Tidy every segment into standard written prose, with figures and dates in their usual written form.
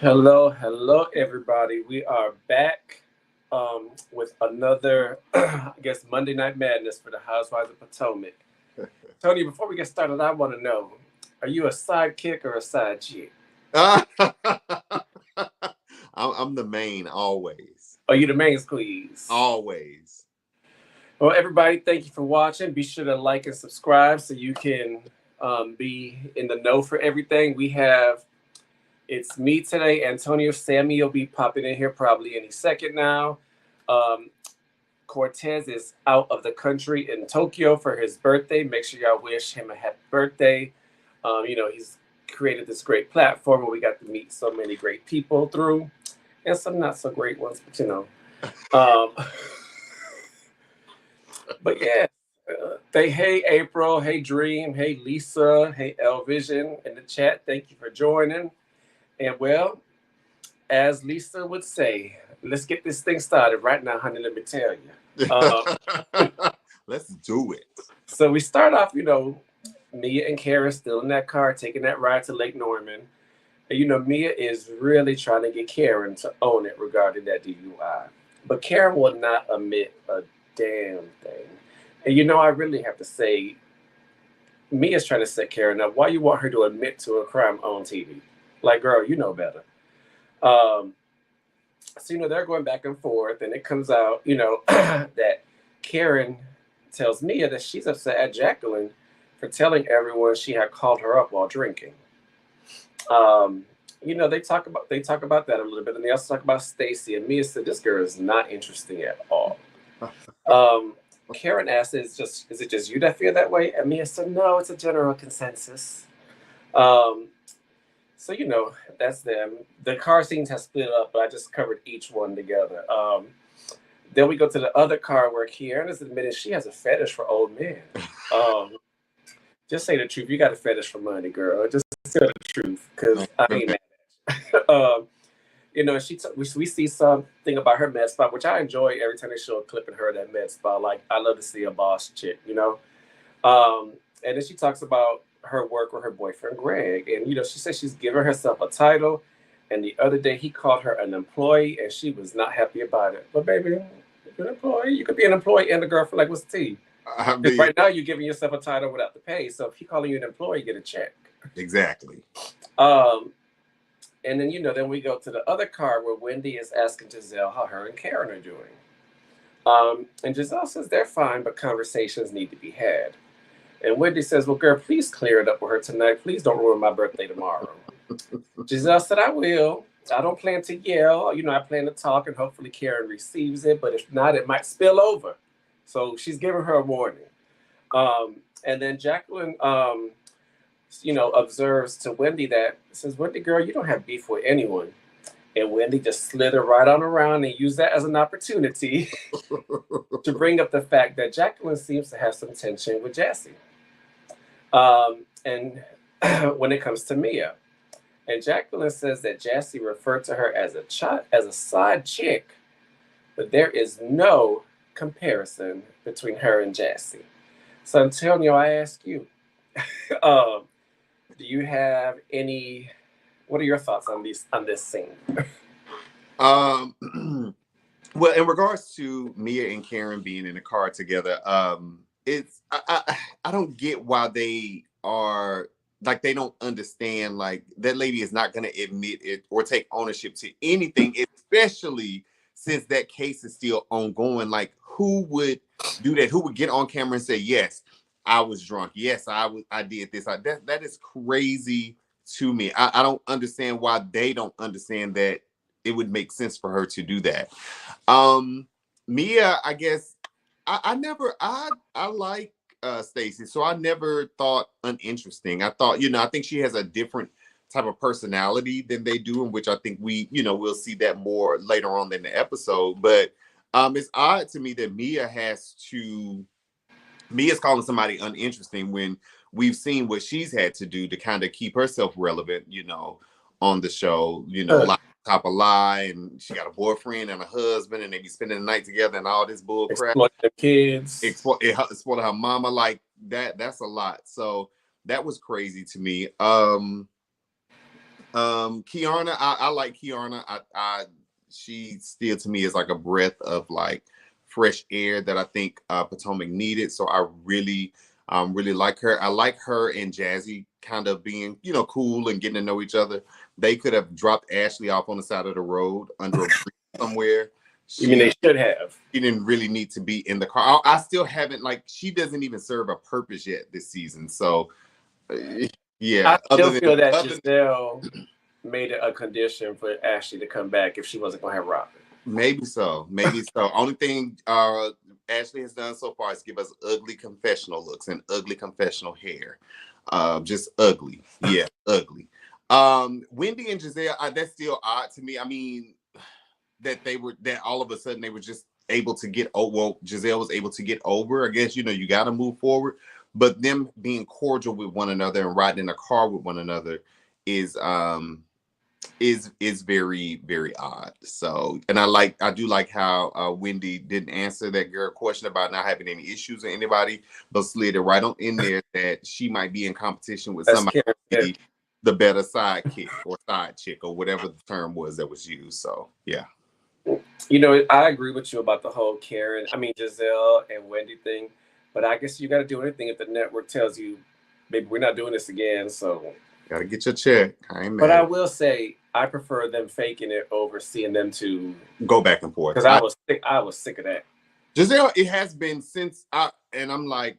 Hello, everybody. We are back with another, I guess, Monday Night Madness for the Housewives of Potomac. Tony, before we get started, I want to know, are you a sidekick or a side chick? I'm the main always. Are you the main squeeze? Always. Well, everybody, thank you for watching. Be sure to like and subscribe so you can be in the know for everything. It's me today, Antonio. Sammy will be popping in here probably any second now. Um, Cortez is out of the country in Tokyo for his birthday. Make sure y'all wish him a happy birthday. He's created this great platform where we got to meet so many great people through, and some not so great ones, but Um, but yeah, hey April, hey Dream, hey Lisa, hey El Vision in the chat. Thank you for joining. And well, as Lisa would say, let's get this thing started right now, honey. Let me tell you. Let's do it. So we start off, Mia and Kara still in that car taking that ride to Lake Norman. And, Mia is really trying to get Karen to own it regarding that DUI. But Karen will not admit a damn thing. And, I really have to say, Mia's trying to set Karen up. Why you want her to admit to a crime on TV? Like, girl, you know better. So, they're going back and forth, and it comes out, that Karen tells Mia that she's upset at Jacqueline for telling everyone she had called her up while drinking. They talk about that a little bit, and they also talk about Stacy. And Mia said this girl is not interesting at all. Um, Karen asked, "Is it just you that feel that way?" And Mia said, "No, it's a general consensus." Um, so that's them. The car scenes have split up, but I just covered each one together. Then we go to the other car where Kieran is admitting she has a fetish for old men. Um, just say the truth. You got a fetish for money, girl. Just tell the truth, because I ain't mad at you. We see something about her med spa, which I enjoy every time they show a clip in her at that med spa. Like, I love to see a boss chick. And then she talks about her work with her boyfriend Greg, and she says she's given herself a title. And the other day he called her an employee, and she was not happy about it. But baby, you're an employee. You could be an employee and a girlfriend. Like, what's the tea? I Because mean, right now you're giving yourself a title without the pay. So if he calling you an employee, get a check. exactly. Um, and then we go to the other car where Wendy is asking Giselle how her and Karen are doing. And Giselle says they're fine, but conversations need to be had. And Wendy says, "Well, girl, please clear it up with her tonight. Please don't ruin my birthday tomorrow." Giselle said, "I will. I don't plan to yell. I plan to talk, and hopefully Karen receives it. But if not, it might spill over." So she's giving her a warning. And then Jacqueline, observes to Wendy that says, "Wendy, girl, you don't have beef with anyone." And Wendy just slithered right on around and used that as an opportunity to bring up the fact that Jacqueline seems to have some tension with Jassy. And when it comes to Mia, and Jacqueline says that Jassy referred to her as a side chick, but there is no comparison between her and Jassy. So Antonio, I ask you, um, do you have any? What are your thoughts on this scene? um, well, in regards to Mia and Karen being in the car together, it's I don't get why they are like they don't understand like that lady is not going to admit it or take ownership to anything, especially since that case is still ongoing. Like, who would do that? Who would get on camera and say, "Yes, I was drunk. Yes, I did this." That is crazy to me. I don't understand why they don't understand that it would make sense for her to do that. Um, Mia, I guess I never I like Stacey, so I never thought uninteresting. I thought, I think she has a different type of personality than they do, in which I think we'll see that more later on in the episode. But it's odd to me that Mia's calling somebody uninteresting when we've seen what she's had to do to kind of keep herself relevant, on the show, lie, top a lie, and she got a boyfriend and a husband, and they be spending the night together and all this bull crap. Exploiting the kids. Exploiting her mama, like that's a lot. So that was crazy to me. Kiana, I like Kiana. She still to me is like a breath of like fresh air that I think Potomac needed. So I really like her. I like her and Jazzy kind of being, cool and getting to know each other. They could have dropped Ashley off on the side of the road under a bridge somewhere. You mean they should have? She didn't really need to be in the car. I still haven't, like, she doesn't even serve a purpose yet this season. So yeah, I still feel that Giselle made it a condition for Ashley to come back if she wasn't going to have Robin. Maybe so. Only thing Ashley has done so far is give us ugly confessional looks and ugly confessional hair. Just ugly. Yeah, ugly. Wendy and Giselle, that's still odd to me. I mean, that all of a sudden they were just able to get over. Well, Giselle was able to get over. I guess, you got to move forward. But them being cordial with one another and riding in a car with one another is very, very odd. So, and I do like how Wendy didn't answer that girl question about not having any issues with anybody, but slid it right on in there that she might be in competition with somebody the better sidekick or side chick or whatever the term was that was used. So yeah. I agree with you about the whole Giselle and Wendy thing, but I guess you got to do anything if the network tells you, maybe we're not doing this again. So gotta get your check. But I will say I prefer them faking it over seeing them to go back and forth. Because I was sick of that. Giselle, it has been since I'm like,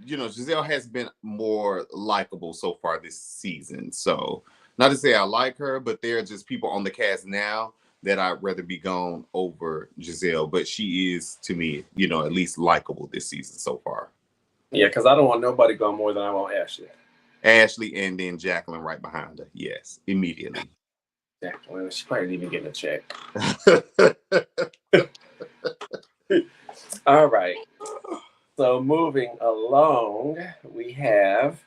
Giselle has been more likable so far this season. So not to say I like her, but there are just people on the cast now that I'd rather be gone over Giselle. But she is, to me, at least likable this season so far. Yeah, because I don't want nobody gone more than I want Ashley. Ashley and then Jacqueline right behind her. Yes, immediately. Jacqueline, she probably didn't even get a check. All right. So moving along, we have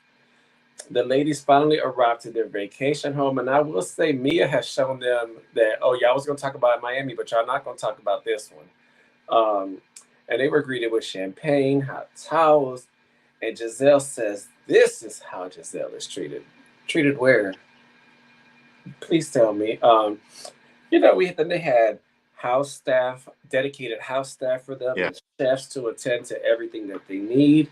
the ladies finally arrived to their vacation home. And I will say Mia has shown them that, y'all was going to talk about Miami, but y'all not going to talk about this one. And they were greeted with champagne, hot towels. And Giselle says, this is how Giselle is treated. Treated where? Please tell me. They had dedicated house staff for them, and chefs to attend to everything that they need.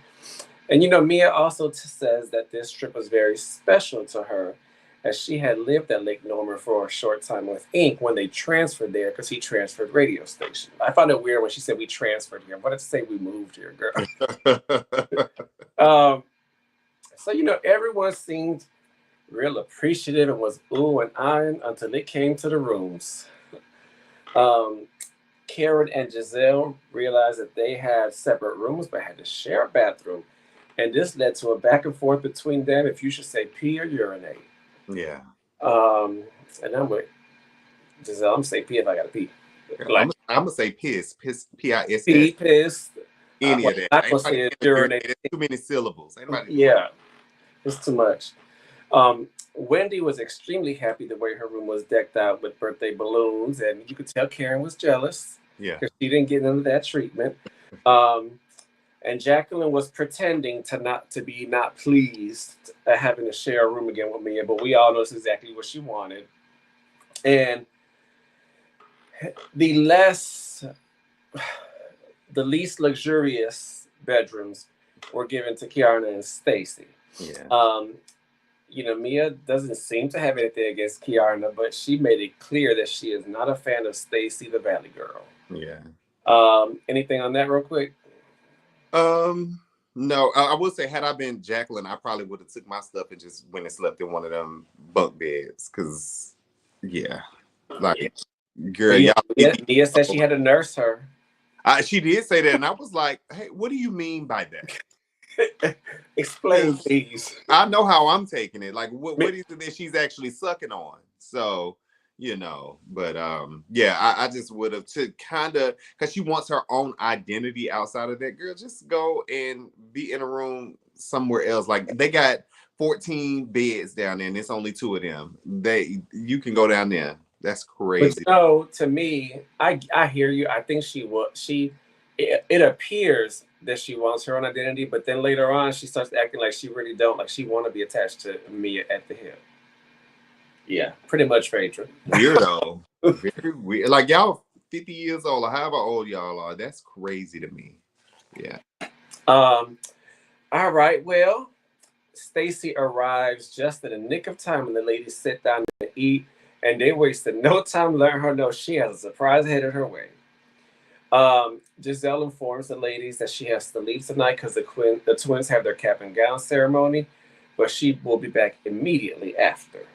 And, Mia also says that this trip was very special to her, as she had lived at Lake Norman for a short time with Ink when they transferred there, because he transferred radio station. I found it weird when she said we transferred here. I wanted to say we moved here, girl. So, everyone seemed real appreciative and was ooh and ahhing until it came to the rooms. Karen and Giselle realized that they had separate rooms but had to share a bathroom. And this led to a back and forth between them if you should say pee or urinate. Yeah. And I'm with Giselle. I'm going to say pee if I got to pee. I'm going to say piss. Piss, P-I-S-S. Pee, piss. Any of that. I'm going to say urinate. Too many syllables. Yeah. It's too much. Wendy was extremely happy the way her room was decked out with birthday balloons, and you could tell Karen was jealous. Yeah. Because she didn't get none of that treatment. And Jacqueline was pretending to be not pleased at having to share a room again with Mia, but we all know it's exactly what she wanted. And the least luxurious bedrooms were given to Kiana and Stacy. Yeah. Mia doesn't seem to have anything against Kiana, but she made it clear that she is not a fan of Stacy, the Valley Girl. Yeah. Anything on that real quick? No, I would say had I been Jacqueline, I probably would have took my stuff and just went and slept in one of them bunk beds. Cause girl, Mia said she had to nurse her. She did say that, and I was like, "Hey, what do you mean by that?" Explain, please. I know how I'm taking it. Like, what is it that she's actually sucking on? So, but I just would have to kind of, because she wants her own identity outside of that. Girl, just go and be in a room somewhere else. Like, they got 14 beds down there, and it's only 2 of them. You can go down there. That's crazy. But to me, I hear you. I think it appears that she wants her own identity, but then later on she starts acting like she really don't, like she want to be attached to Mia at the hip. Yeah, pretty much Phaedra. Weirdo. Very weird. Like y'all 50 years old or however old y'all are. That's crazy to me. Yeah. Um, all right, well, Stacy arrives just in the nick of time when the ladies sit down to eat, and they wasted no time letting her know she has a surprise headed her way. Giselle informs the ladies that she has to leave tonight because the twins have their cap and gown ceremony, but she will be back immediately after.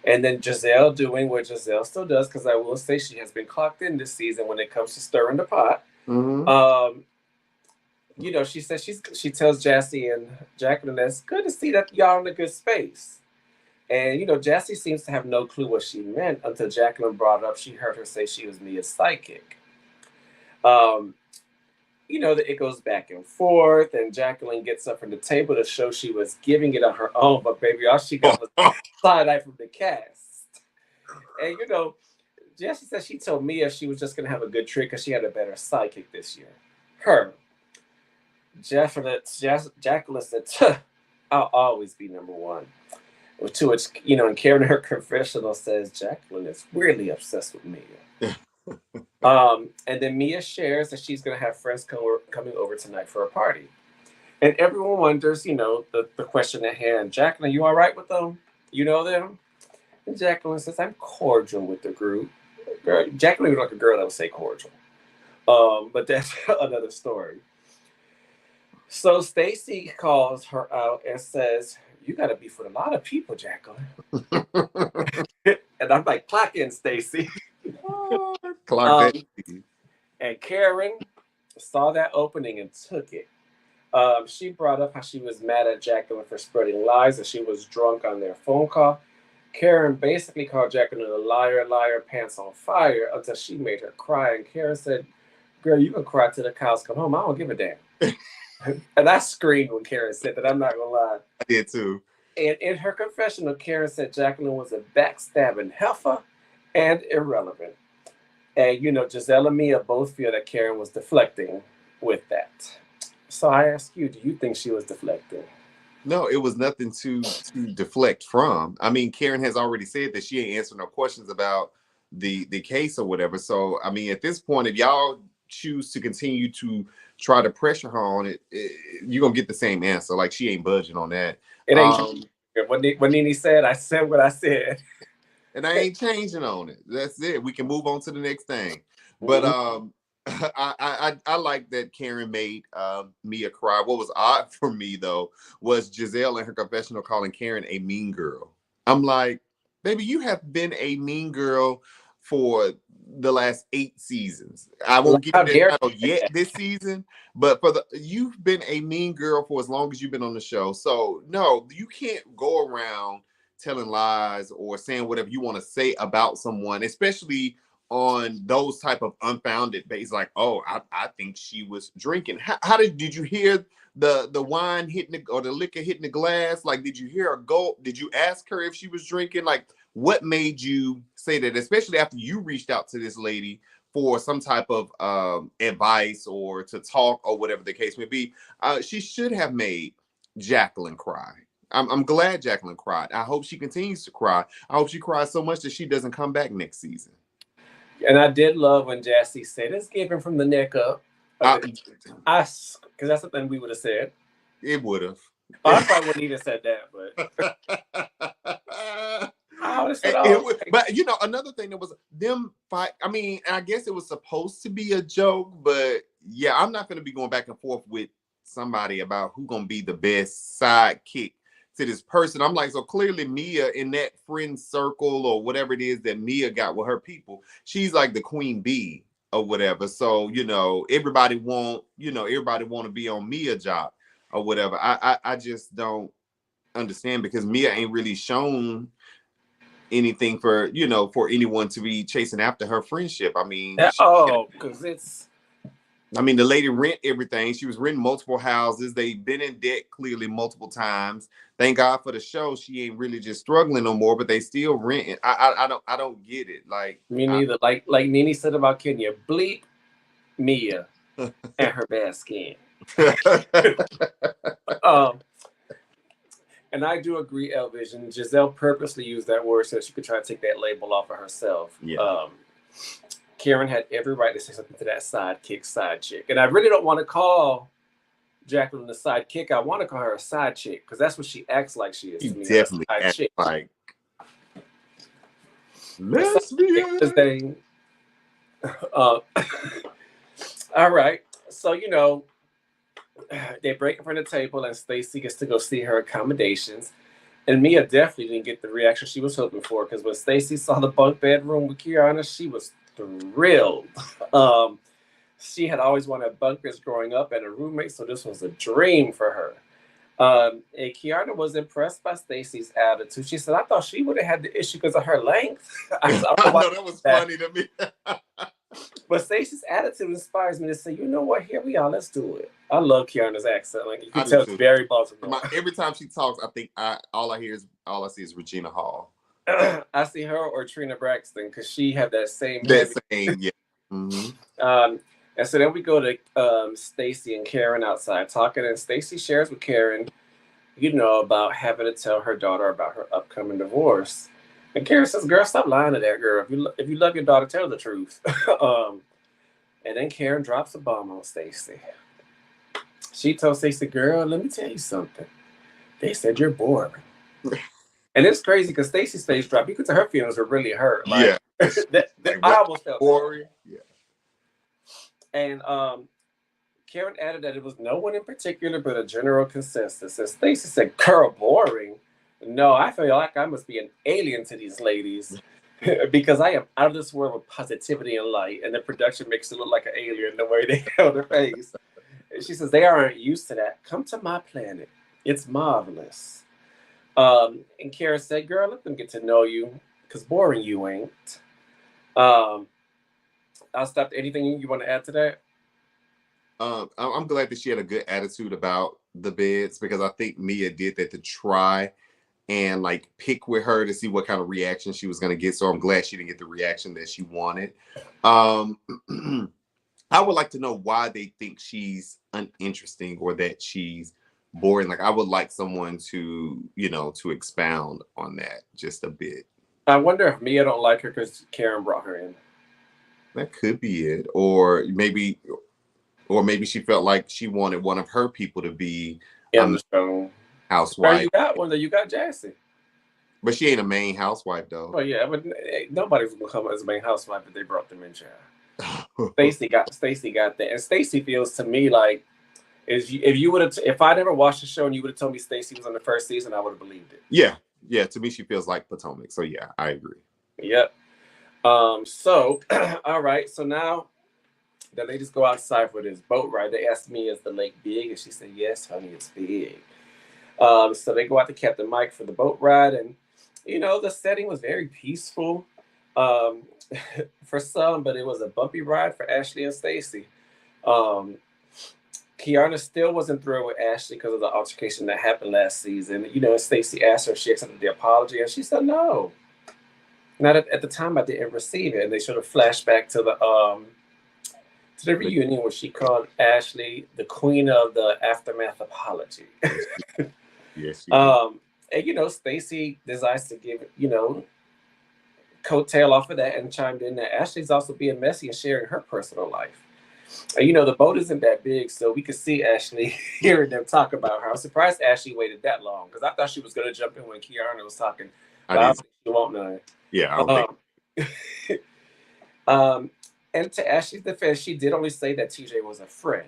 And then Giselle doing what Giselle still does, because I will say she has been clocked in this season when it comes to stirring the pot. Mm-hmm. She says she tells Jassy and Jacqueline that it's good to see that y'all in a good space. And Jassy seems to have no clue what she meant until Jacqueline brought up. She heard her say she was Mia's psychic. Um, that it goes back and forth, and Jacqueline gets up from the table to show she was giving it on her own, but baby, all she got was side eye from the cast. And Jessie said she told Mia she was just gonna have a good trick because she had a better psychic this year. Her. Jacqueline said, I'll always be number one. To which, and Karen in her confessional says Jacqueline is weirdly obsessed with Mia. And then Mia shares that she's going to have friends coming over tonight for a party. And everyone wonders, the question at hand, Jacqueline, you all right with them? You know them? And Jacqueline says, I'm cordial with the group. Girl, Jacqueline was like a girl that would say cordial. But that's another story. So Stacy calls her out and says, you got to beef with a lot of people, Jacqueline. And I'm like, clock in, Stacy. Clock that. And Karen saw that opening and took it. She brought up how she was mad at Jacqueline for spreading lies, that she was drunk on their phone call. Karen basically called Jacqueline a liar, pants on fire, until she made her cry. And Karen said, girl, you can cry till the cows come home. I don't give a damn. And I screamed when Karen said that. I'm not going to lie. I did too. And in her confessional, Karen said Jacqueline was a backstabbing heifer and irrelevant. And, Giselle and Mia both feel that Karen was deflecting with that. So I ask you, do you think she was deflecting? No, it was nothing to deflect from. I mean, Karen has already said that she ain't answering no questions about the case or whatever. So, I mean, at this point, if y'all choose to continue to try to pressure her on it, you're going to get the same answer. Like, she ain't budging on that. It ain't what Nene said, I said what I said. And I ain't changing on it. That's it. We can move on to the next thing. But I like that Karen made Mia cry. What was odd for me though was Giselle in her confessional calling Karen a mean girl. I'm like, baby, you have been a mean girl for the last 8 seasons. I won't give you that title yet this season, but you've been a mean girl for as long as you've been on the show. So no, you can't go around telling lies or saying whatever you want to say about someone, especially on those type of unfounded bases. Like, oh, I think she was drinking. How did you hear the wine hitting or the liquor hitting the glass? Like, did you hear her gulp? Did you ask her if she was drinking? Like, what made you say that? Especially after you reached out to this lady for some type of advice or to talk or whatever the case may be. She should have made Jacqueline cry. I'm glad Jacqueline cried. I hope she continues to cry. I hope she cries so much that she doesn't come back next season. And I did love when Jassy said, "Let's give him from the neck up." Because that's something we would have said. It would have. I probably wouldn't even said that, but I would have said, but another thing that was them fight. I mean, I guess it was supposed to be a joke, but yeah, I'm not going to be going back and forth with somebody about who's going to be the best sidekick to this person. I'm like, so clearly Mia in that friend circle or whatever it is that Mia got with her people, she's like the queen bee or whatever. So, everybody want to be on Mia's job or whatever. I just don't understand because Mia ain't really shown anything for anyone to be chasing after her friendship. I mean, because the lady rent everything. She was renting multiple houses. They've been in debt clearly multiple times. Thank God for the show. She ain't really just struggling no more, but they still renting. I don't get it. Like me neither. Like Nene said about Kenya, bleep Mia and her bad skin. And I do agree, Elvision. Giselle purposely used that word so she could try to take that label off of herself. Yeah. Karen had every right to say something to that sidekick, side chick. And I really don't want to call Jacqueline the sidekick. I want to call her a side chick because that's what she acts like she is She to me. definitely A side acts chick. like lesbian. Thing. All right. So, they break from the table and Stacy gets to go see her accommodations. And Mia definitely didn't get the reaction she was hoping for because when Stacy saw the bunk bedroom with Kiana, she was thrilled. She had always wanted bunkers growing up and a roommate, so this was a dream for her. And Kiana was impressed by Stacy's attitude. She said, "I thought she would have had the issue because of her length." I know that was funny to me. But Stacey's attitude inspires me to say, you know what? Here we are. Let's do it. I love Kiana's accent. Like you can tell, it's very Baltimore. Every time she talks, I think all I see is Regina Hall. I see her or Trina Braxton because she had that same. Yeah. Mm-hmm. And so then we go to Stacy and Karen outside talking, and Stacy shares with Karen, about having to tell her daughter about her upcoming divorce. And Karen says, "Girl, stop lying to that girl. If you love your daughter, tell the truth." And then Karen drops a bomb on Stacy. She told Stacy, "Girl, let me tell you something. They said you're boring." And it's crazy because Stacy's face dropped. You could tell her feelings were really hurt. Like, yeah. I almost felt boring. Yeah. And Karen added that it was no one in particular, but a general consensus. And Stacy said, "Girl, boring? No, I feel like I must be an alien to these ladies because I am out of this world with positivity and light." And the production makes it look like an alien the way they held her face. And she says, "They aren't used to that. Come to my planet. It's marvelous." And Karen said, "Girl, let them get to know you because boring you ain't." I'll stop. Anything you want to add to that? I'm glad that she had a good attitude about the beds because I think Mia did that to try and like pick with her to see what kind of reaction she was going to get. So I'm glad she didn't get the reaction that she wanted. I would like to know why they think she's uninteresting or that she's boring. Like I would like someone to, to expound on that just a bit. I wonder if Mia don't like her because Karen brought her in. That could be it. Or maybe she felt like she wanted one of her people to be on the show. Housewife. You got one though. You got Jassy. But she ain't a main housewife though. Well, yeah, but nobody's gonna come as a main housewife if they brought them in. Stacy got that, and Stacy feels to me like if I never watched the show and you would have told me Stacy was on the first season, I would have believed it. Yeah. To me, she feels like Potomac. So yeah, I agree. Yep. So all right. So now the ladies go outside for this boat ride. They asked me, "Is the lake big?" And she said, "Yes, honey, it's big." So they go out to Captain Mike for the boat ride, and the setting was very peaceful for some, but it was a bumpy ride for Ashley and Stacy. Kiana still wasn't thrilled with Ashley because of the altercation that happened last season. Stacy asked her if she accepted the apology, and she said no. Not at the time, I didn't receive it. And they sort of flashed back to the reunion where she called Ashley the queen of the aftermath apology. Yes. And Stacy decides to give coattail off of that and chimed in that Ashley's also being messy and sharing her personal life. And the boat isn't that big, so we could see Ashley hearing them talk about her. I'm surprised Ashley waited that long because I thought she was going to jump in when Kiana was talking. But I don't think she won't know. Yeah, I don't think. And to Ashley's defense, she did only say that TJ was a friend.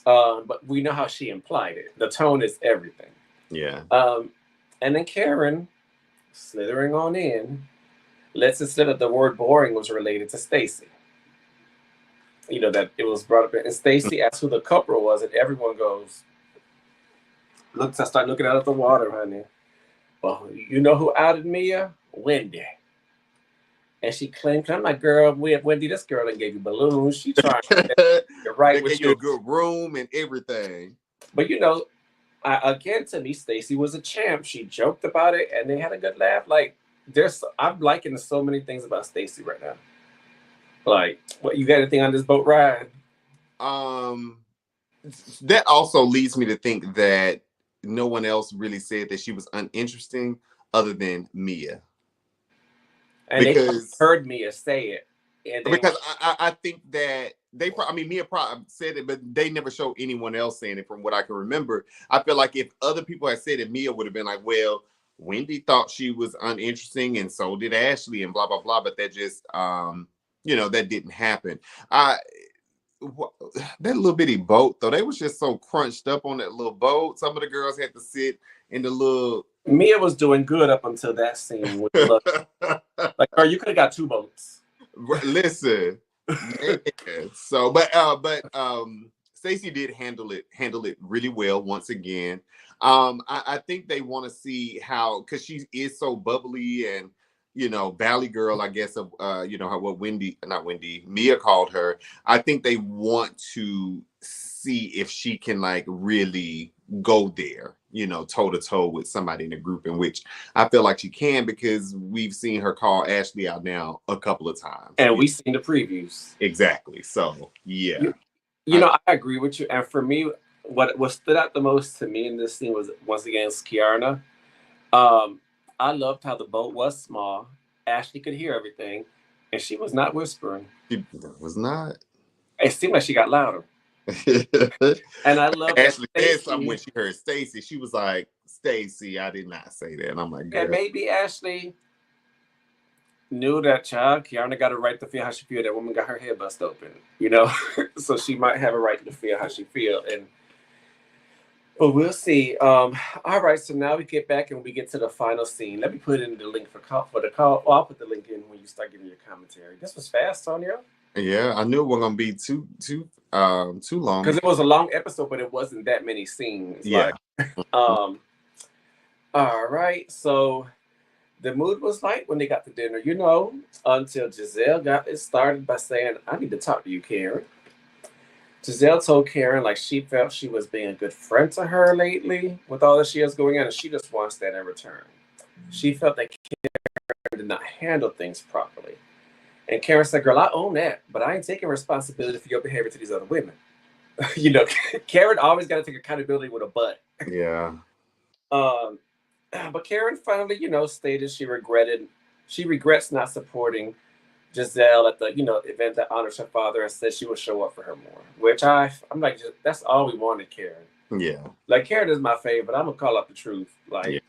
But we know how she implied it. The tone is everything. Yeah. And then Karen, slithering on in, lets it slip that the word boring was related to Stacy. That it was brought up. And Stacy asked who the culprit was, and everyone goes, I start looking out at the water, honey. Well, you know who outed Mia? Wendy. And she claimed, I'm like, girl, Wendy, this girl that gave you balloons. She trying to get right with you. A good room and everything. But again, to me, Stacy was a champ. She joked about it, and they had a good laugh. Like, I'm liking so many things about Stacy right now. Like, what you got anything on this boat ride? That also leads me to think that no one else really said that she was uninteresting other than Mia. And they Because heard Mia say it. And then I think that Mia probably said it, but they never showed anyone else saying it from what I can remember. I feel like if other people had said it, Mia would have been like, well, Wendy thought she was uninteresting and so did Ashley and blah, blah, blah. But that just, that didn't happen. That little bitty boat, though, they was just so crunched up on that little boat. Some of the girls had to sit in the little... Mia was doing good up until that scene. With like, girl, you could have got 2 boats. Listen, man. So, but Stacey did handle it really well once again. I think they want to see how, because she is so bubbly and Valley Girl, I guess, of how what Mia called her. I think they want to see if she can like really go there, toe to toe with somebody in the group, in which I feel like she can, because we've seen her call Ashley out now a couple of times. And we've seen the previews. Exactly. So, yeah. I agree with you. And for me, what stood out the most to me in this scene was, once again, Kiarna. I loved how the boat was small. Ashley could hear everything, and she was not whispering. She was not. It seemed like she got louder. And I love Ashley said something when she heard Stacey. She was like, "Stacey, I did not say that." And I'm like, girl. And maybe Ashley knew that child. Kiarna got a right to feel how she feel. That woman got her head bust open, so she might have a right to feel how she feel. But we'll see. All right, so now we get back and we get to the final scene. Let me put in the link for the call. Oh, I'll put the link in when you start giving your commentary. This was fast, Sonia. Yeah, I knew it wasn't gonna be too long, because it was a long episode, but it wasn't that many scenes. Yeah. All right, so the mood was light when they got to dinner, until Giselle got it started by saying, "I need to talk to you, Karen." Giselle told Karen like she felt she was being a good friend to her lately with all that she has going on, and she just wants that in return. She felt that Karen did not handle things properly. And Karen said, "Girl, I own that, but I ain't taking responsibility for your behavior to these other women." Karen always got to take accountability with a butt. Yeah. But Karen finally, stated she regrets not supporting Giselle at the, event that honors her father, and said she would show up for her more. Which I'm like, that's all we wanted, Karen. Yeah. Like, Karen is my favorite. I'm gonna call out the truth. Like, yeah.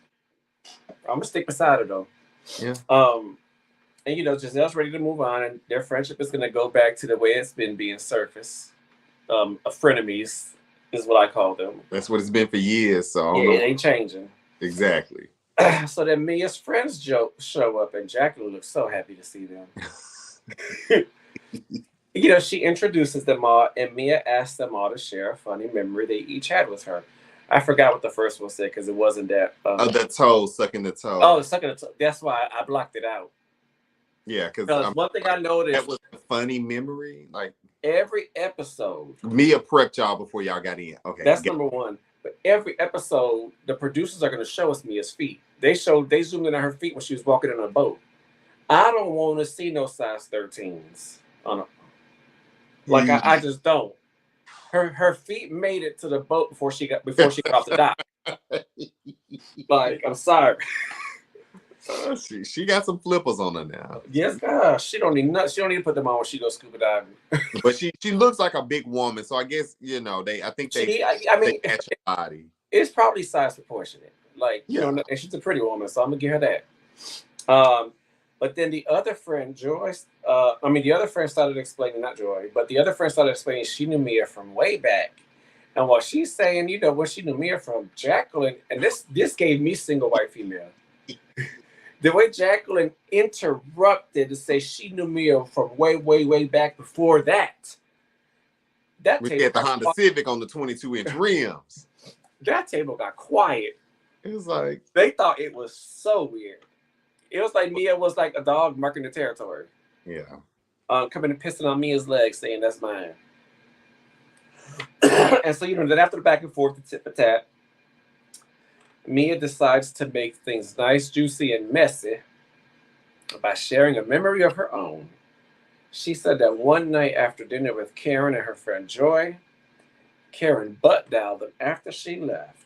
I'm gonna stick beside her though. Yeah. And Giselle's ready to move on, and their friendship is gonna go back to the way it's been being surfaced. Frenemies is what I call them. That's what it's been for years. So it ain't changing. Exactly. So then Mia's friends show up, and Jacqueline looks so happy to see them. She introduces them all, and Mia asks them all to share a funny memory they each had with her. I forgot what the first one said because it wasn't that. The toe, sucking the toe. Oh, sucking the toe. That's why I blocked it out. Yeah, because one thing I noticed, that was a funny memory. Like every episode, Mia prepped y'all before y'all got in. Okay, that's number one. But every episode, the producers are going to show us Mia's feet. They zoomed in on her feet when she was walking in a boat. I don't want to see no size 13s on a. Like I just don't. Her feet made it to the boat before she got off the dock. Like, I'm sorry. She got some flippers on her now. Yes, gosh, she don't need to put them on when she goes scuba diving. But she looks like a big woman, so I guess they match her body. It's probably size proportionate. Like, and she's a pretty woman, so I'm gonna give her that. But then the other friend, Joyce, the other friend started explaining, not Joy, but the other friend started explaining she knew Mia from way back. And what she's saying, where she knew Mia from, Jacqueline, and this gave me single white female. The way Jacqueline interrupted to say she knew Mia from way, way, way back before that. We had the Honda Civic on the 22-inch rims. That table got quiet. It was like... They thought it was so weird. It was like Mia was like a dog marking the territory. Yeah. Coming and pissing on Mia's leg, saying that's mine. And so, then after the back and forth, the tit for tat, Mia decides to make things nice, juicy, and messy by sharing a memory of her own. She said that one night after dinner with Karen and her friend Joy, Karen butt dialed them after she left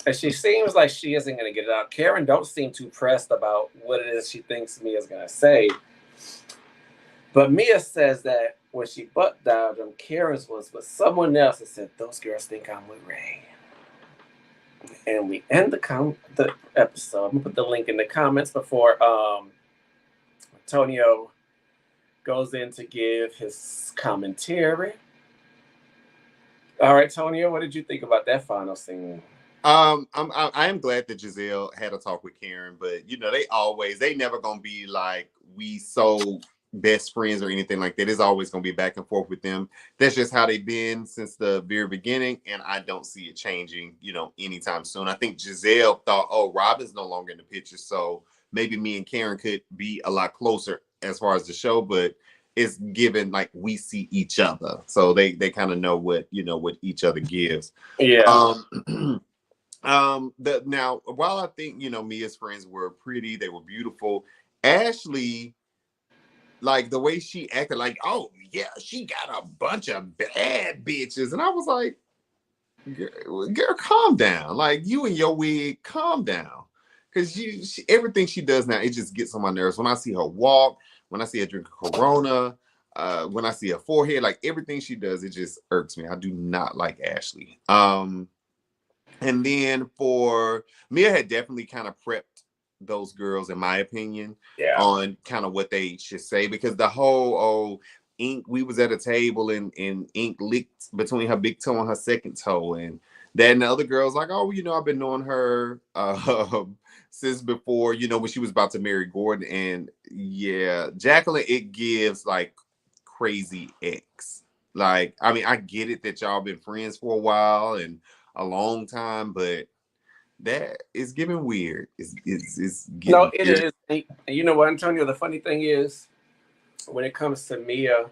And she seems like she isn't going to get it out. Karen don't seem too pressed about what it is she thinks Mia's going to say. But Mia says that when she butt dialed him, Karen's was with someone else and said, those girls think I'm with Ray. And we end the episode. I'm going to put the link in the comments before Antonio goes in to give his commentary. All right, Tonio, what did you think about that final scene? I am glad that Giselle had a talk with Karen, but they never gonna be like we so best friends or anything like that. It's always gonna be back and forth with them. That's just how they've been since the very beginning, and I don't see it changing, anytime soon. I think Giselle thought, oh, Robin's no longer in the picture, so maybe me and Karen could be a lot closer as far as the show, but it's given like we see each other, so they kind of know what each other gives. Yeah. Now while I think Mia's friends were pretty, they were beautiful, Ashley, like the way she acted, like, oh yeah, she got a bunch of bad bitches, and I was like, girl, calm down. Like, you and your wig, calm down, because everything she does now, it just gets on my nerves. When I see her walk, when I see her drink a Corona, when I see her forehead, like everything she does, it just irks me. I do not like Ashley. And then for Mia had definitely kind of prepped those girls, in my opinion, on kind of what they should say, because the whole Ink, we was at a table and Ink licked between her big toe and her second toe, and then the other girls like, oh, I've been knowing her since before, when she was about to marry Gordon. And yeah, Jacqueline, it gives like crazy ex. Like, I mean, I get it that y'all been friends for a while and a long time, but that is giving weird. It's getting No, it weird. is. And you know what, Antonio? The funny thing is, when it comes to Mia,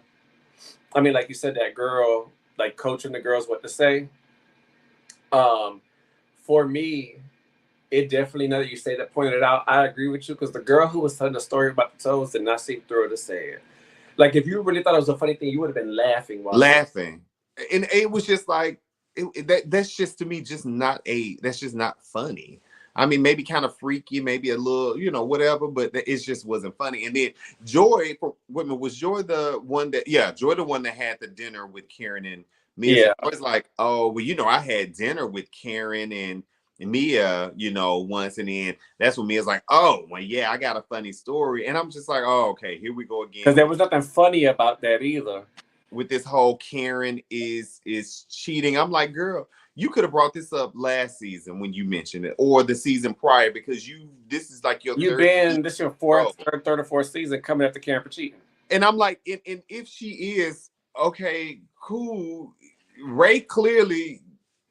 I mean, like you said, that girl, like coaching the girls what to say. For me, it definitely, now that you say that, pointed it out, I agree with you, because the girl who was telling the story about the toes did not seem thrilled to say it. Like, if you really thought it was a funny thing, you would have been laughing And it was just like that's just, to me, just not that's just not funny. I mean, maybe kind of freaky, maybe a little, whatever, but it just wasn't funny. And then Joy, was Joy the one that, Joy the one that had the dinner with Karen and Mia? Yeah. I was like, oh, well, I had dinner with Karen and Mia, once, and then that's when Mia's like, oh, well, yeah, I got a funny story. And I'm just like, oh, okay, here we go again. Because there was nothing funny about that either. With this whole Karen is cheating. I'm like, girl, you could have brought this up last season when you mentioned it, or the season prior, because this is like your this your third or fourth season coming after Karen for cheating. And I'm like, and if she is, okay, cool. Ray, clearly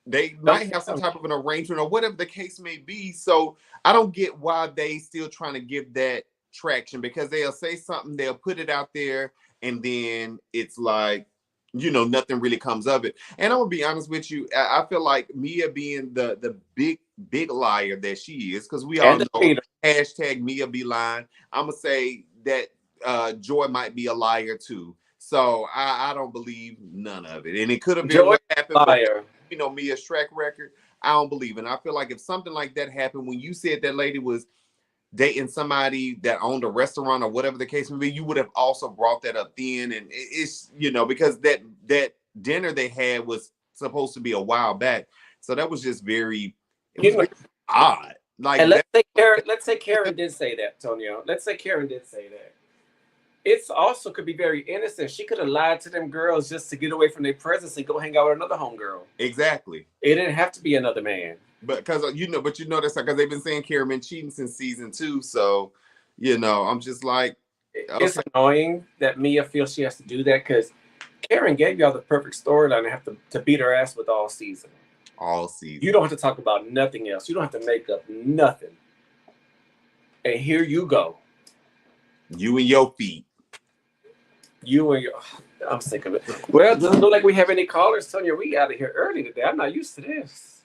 they might have some type of an arrangement or whatever the case may be. So I don't get why they still trying to give that traction, because they'll say something, they'll put it out there, and then it's like, nothing really comes of it. And I'm gonna be honest with you, I feel like Mia being the big liar that she is, because we all know hashtag Mia be lying. I'm gonna say that Joy might be a liar too. So I don't believe none of it. And it could have been what happened, but Mia's track record, I don't believe it. And I feel like if something like that happened, when you said that lady was dating somebody that owned a restaurant or whatever the case may be, you would have also brought that up then. And it's, because that dinner they had was supposed to be a while back. So that was just very odd. Like, and let's say Karen did say that, Tonio. Let's say Karen did say that. It's also could be very innocent. She could have lied to them girls just to get away from their presence and go hang out with another homegirl. Exactly. It didn't have to be another man. But because that's because they've been saying Karen been cheating since season 2. So, I'm just like, it's annoying that Mia feels she has to do that, because Karen gave y'all the perfect storyline to have to beat her ass with all season. All season. You don't have to talk about nothing else. You don't have to make up nothing. And here you go. You and your feet. I'm sick of it. Well, it doesn't look like we have any callers. Sonia, we out of here early today. I'm not used to this.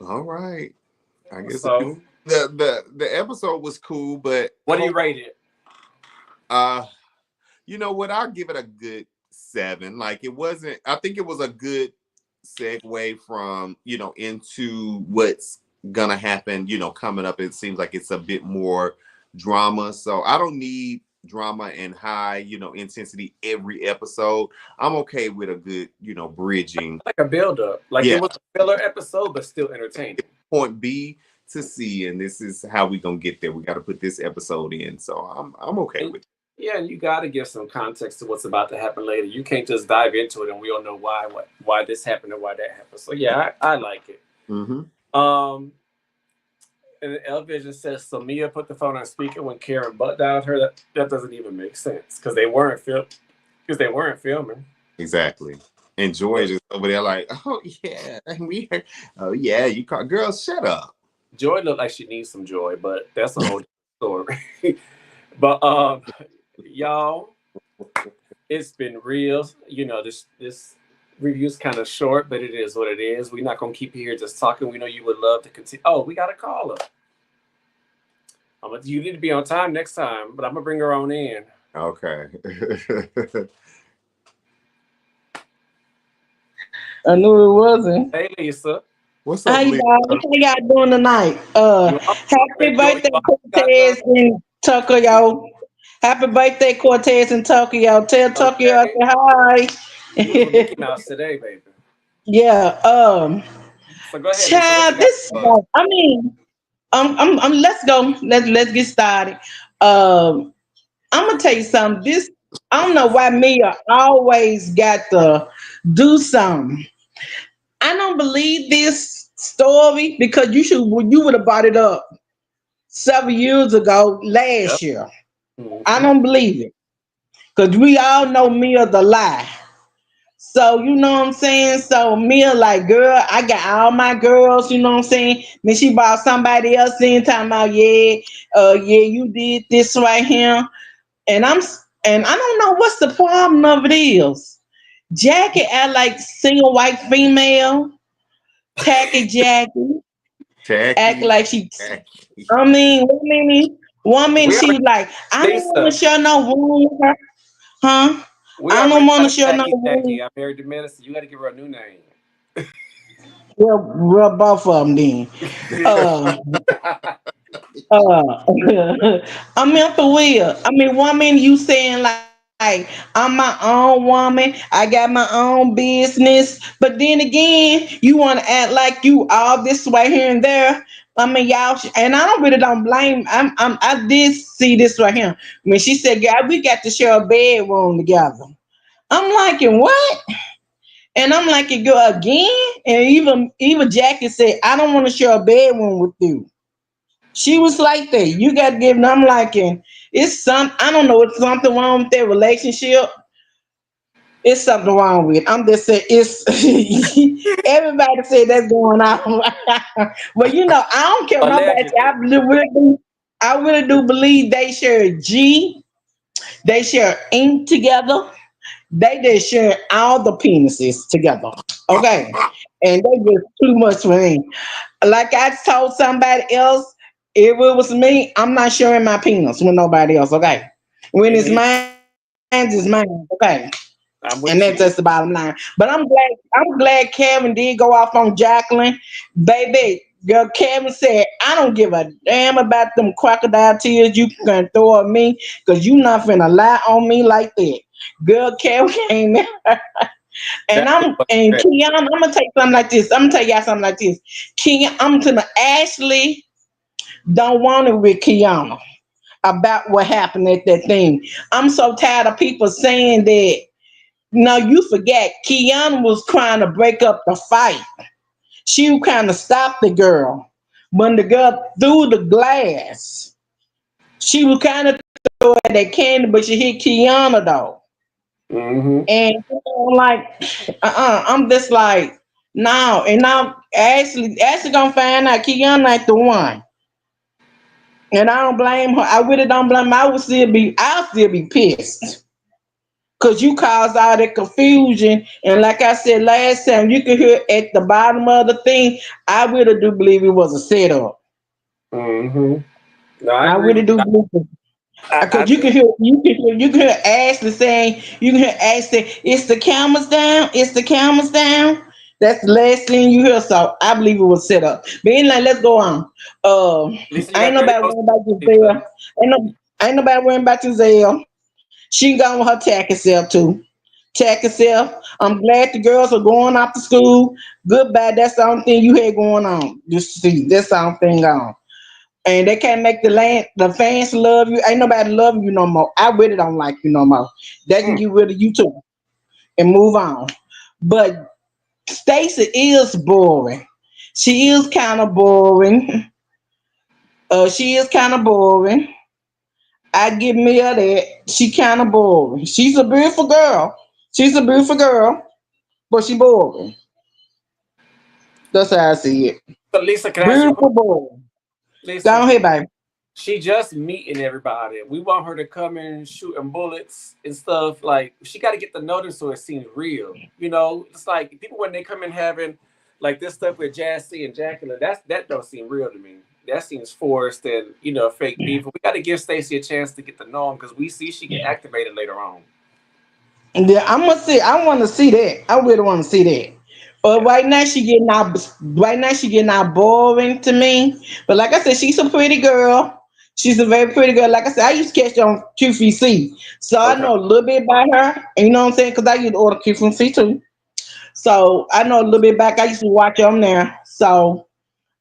All right. I guess so. The episode was cool, but what do you rate it? You know what? I'll give it a good 7. Like, it wasn't, I think it was a good segue from, into what's gonna happen, coming up. It seems like it's a bit more drama. So I don't need drama and high, intensity every episode. I'm okay with a good, bridging. Like a build up. Like Yeah. it was a filler episode, but still entertaining. Point B to C, and this is how we gonna get there. We got to put this episode in. So I'm okay with it. Yeah, and you got to give some context to what's about to happen later. You can't just dive into it and we don't know why this happened and why that happened. So yeah, I like it. And L Vision says, so Mia put the phone on speaker when Karen butt dialed her. That doesn't even make sense because they weren't filming. Exactly. And Joy is over there like, oh yeah, you call girls, shut up. Joy looked like she needs some joy, but that's a whole story. But y'all, it's been real. This review's kind of short, but it is what it is. We're not gonna keep you here just talking. We know you would love to continue. Oh, we got a caller. You need to be on time next time, but I'm gonna bring her on in. Okay. I knew it wasn't. Hey, Lisa. What's up, How Lisa? y'all doing tonight? Happy birthday, Cortez and Tucker, y'all. Happy birthday, Cortez and Tucker, y'all. Tell Tucker I say hi. Mickey Mouse today, baby. Yeah. So go ahead, Child, Lisa, let's go. Let's get started. I'm gonna tell you something. I don't know why Mia always got to do something. I don't believe this story because you would have brought it up several years ago, last year. I don't believe it because we all know Mia's a lie. So you know what I'm saying. So Mia like, girl, I got all my girls. You know what I'm saying. Then she brought somebody else in talking about you did this right here, and I don't know what's the problem of it is. Jackie act like single white female. Tacky Jackie. Act like she. Tacky. I mean, one minute she was like, I don't want to share no room with her. Huh? I don't want to share no room. I'm married to Minister. You got to give her a new name. Well, both of them then. I mean, for real. I mean, one minute you saying like, I'm my own woman, I got my own business, but then again, you want to act like you all this way here and there. I mean, y'all, and I don't blame. I did see this right here when she said, "God, we got to share a bedroom together." I'm like, and what? And I'm like, you go again? And even Jackie said, I don't want to share a bedroom with you. She was like that. You got to give them. I'm like, and I don't know, it's something wrong with their relationship. It's something wrong with it. I'm just saying it's everybody say that's going on. Well, I don't care nobody. I really do believe they share they share ink together. They just share all the penises together. Okay. And they just too much for me. Like I told somebody else, if it was me, I'm not sharing my penis with nobody else. Okay. When it's mine, it's mine. Okay. And that's just the bottom line. But I'm glad Kevin did go off on Jacqueline. Baby, girl, Kevin said, I don't give a damn about them crocodile tears you can throw at me because you not finna lie on me like that. Girl, Kevin came in. And Keon, I'm gonna tell you something like this. I'm gonna tell y'all something like this. Keon, I'm gonna Ashley don't want it with Kiana about what happened at that thing. I'm so tired of people saying that. No, you forget. Kiana was trying to break up the fight. She was trying to stop the girl. When the girl threw the glass, she was kind of throw at that candy, but she hit Kiana though. And I'm like, I'm just like, no. And now Ashley gonna find out Kiana ain't the one. And I don't blame her. I really don't blame her. I'll still be pissed. Cause you caused all that confusion. And like I said last time, you can hear at the bottom of the thing, I really do believe it was a setup. No, I really do believe it. Because you can hear Ashley saying, it's the cameras down, it's the cameras down. That's the last thing you hear. So I believe it was set up. But anyway, let's go on. Lisa, you Ain't got 30 nobody more worrying about seconds, Lisa. Giselle. Ain't nobody worrying about Giselle. She gone with her tacky self too. Tacky self. I'm glad the girls are going off to school. Goodbye. That's the only thing you had going on. Just see. That's the only thing on. And they can't make the fans love you. Ain't nobody love you no more. I really don't like you no more. They can Mm. get rid of you too and move on. But Stacey is boring. She is kind of boring. She is kind of boring. I give Mia that. She kind of boring. She's a beautiful girl. She's a beautiful girl, but she boring. That's how I see it. So, Lisa, can I ask you a question? Beautiful boring. Go Lisa, ahead, baby. she just meeting everybody. We want her to come in shooting bullets and stuff. Like she got to get the notice so it seems real. You know, it's like people when they come in having like this stuff with Jassy and Jacqueline. That don't seem real to me. That seems forced and fake beef. We got to give Stacey a chance to get to know him because we see she get activated later on. Yeah, I'm gonna see. I want to see that. I really want to see that. But Yeah. right now she getting out. Right now she getting out boring to me. But like I said, she's a pretty girl. She's a very pretty girl. Like I said, I used to catch her on QVC, so I Okay. know a little bit about her. And you know what I'm saying? Because I used to order QVC too, so I know a little bit back. I used to watch her on there. So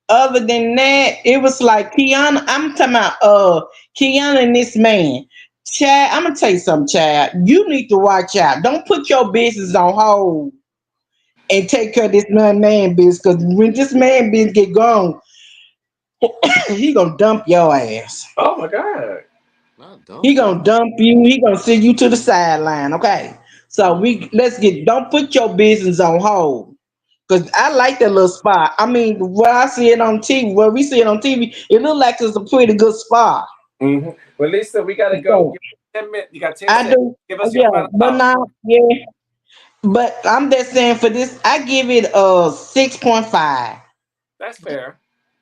other than that, it was like Kiana. I'm talking about Kiana and this man. Chad, I'm gonna tell you something, Chad. You need to watch out. Don't put your business on hold and take care of this man business. Because when this man business get gone, he gonna dump your ass. Oh my God. Not He dumping. gonna dump you. He gonna send you to the sideline. Okay. So we let's get. Don't put your business on hold. Cause I like that little spot. I mean, where I see it on TV, where we see it on TV, it look like it's a pretty good spot. Well, Lisa, we got to go. So Give me 10 minutes. You got 10 I seconds. do, Give us your yeah. final But thought. now, yeah. But I'm just saying for this, I give it a 6.5. That's fair.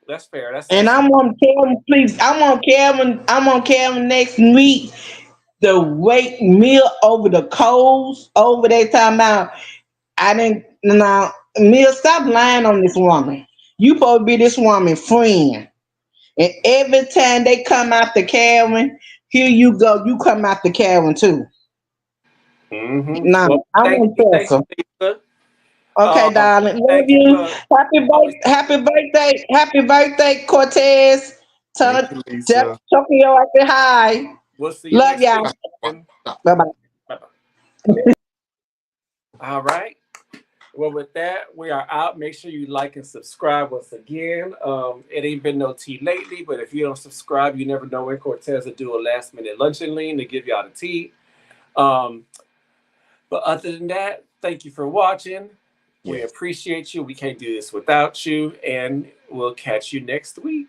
That's fair. And That's I want Kevin, please. I want Kevin next week to wake Mill over the coals over that time out. I didn't now Mill, stop lying on this woman. You supposed to be this woman friend. And every time they come after Karen, here you go, you come after Karen too. Now Well, I thank want you, to thank tell you, her. Lisa. Okay, darling. Love Thank you you. for always. Happy birthday, Cortez. Thank Tell you, tell Lisa. Tokyo I say hi. We'll see you Love next y'all. week. Stop. Bye Stop. Bye bye. bye. All right. Well, with that, we are out. Make sure you like and subscribe once again. It ain't been no tea lately, but if you don't subscribe, you never know when Cortez will do a last minute lunch and lean to give y'all the tea. Um, but other than that, thank you for watching. We Yes. appreciate you. We can't do this without you, and we'll catch you next week.